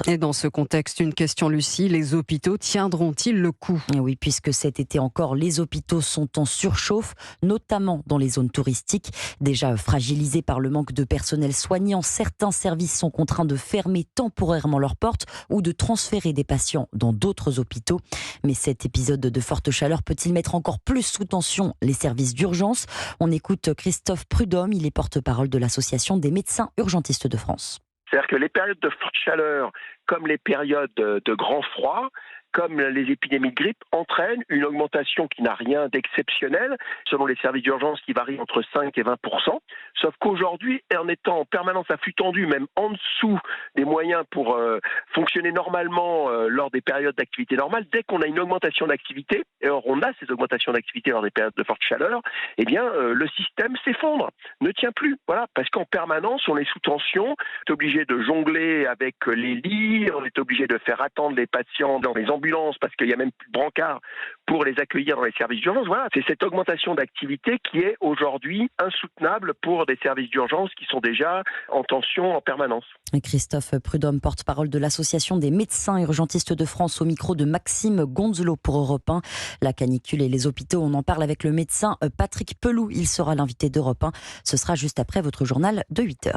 Et dans ce contexte, une question, Lucie, les hôpitaux tiendront-ils le coup ? Et oui, puisque cet été encore, les hôpitaux sont en surchauffe, notamment dans les zones touristiques. Déjà fragilisés par le manque de personnel soignant, certains services sont contraints de fermer temporairement leurs portes ou de transférer des patients dans d'autres hôpitaux. Mais cet épisode de forte chaleur peut-il mettre encore plus sous tension les services d'urgence ? On écoute Christophe Prudhomme, il est porte-parole de l'Association des médecins urgentistes de France. C'est-à-dire que les périodes de forte chaleur, comme les périodes de grand froid, comme les épidémies de grippe, entraînent une augmentation qui n'a rien d'exceptionnel, selon les services d'urgence qui varient entre 5 et 20%. Sauf qu'aujourd'hui, en étant en permanence à flux tendu, même en dessous des moyens pour fonctionner normalement lors des périodes d'activité normale, dès qu'on a une augmentation d'activité, et or on a ces augmentations d'activité lors des périodes de forte chaleur, eh bien le système s'effondre, ne tient plus. Voilà, parce qu'en permanence, on est sous tension, on est obligé de jongler avec les lits, on est obligé de faire attendre les patients dans les ambulances parce qu'il n'y a même plus de brancard pour les accueillir dans les services d'urgence. Voilà, c'est cette augmentation d'activité qui est aujourd'hui insoutenable pour des services d'urgence qui sont déjà en tension en permanence. Christophe Prudhomme, porte-parole de l'Association des médecins urgentistes de France, au micro de Maxime Gonzolo pour Europe 1. La canicule et les hôpitaux, on en parle avec le médecin Patrick Pelou. Il sera l'invité d'Europe 1. Ce sera juste après votre journal de 8h.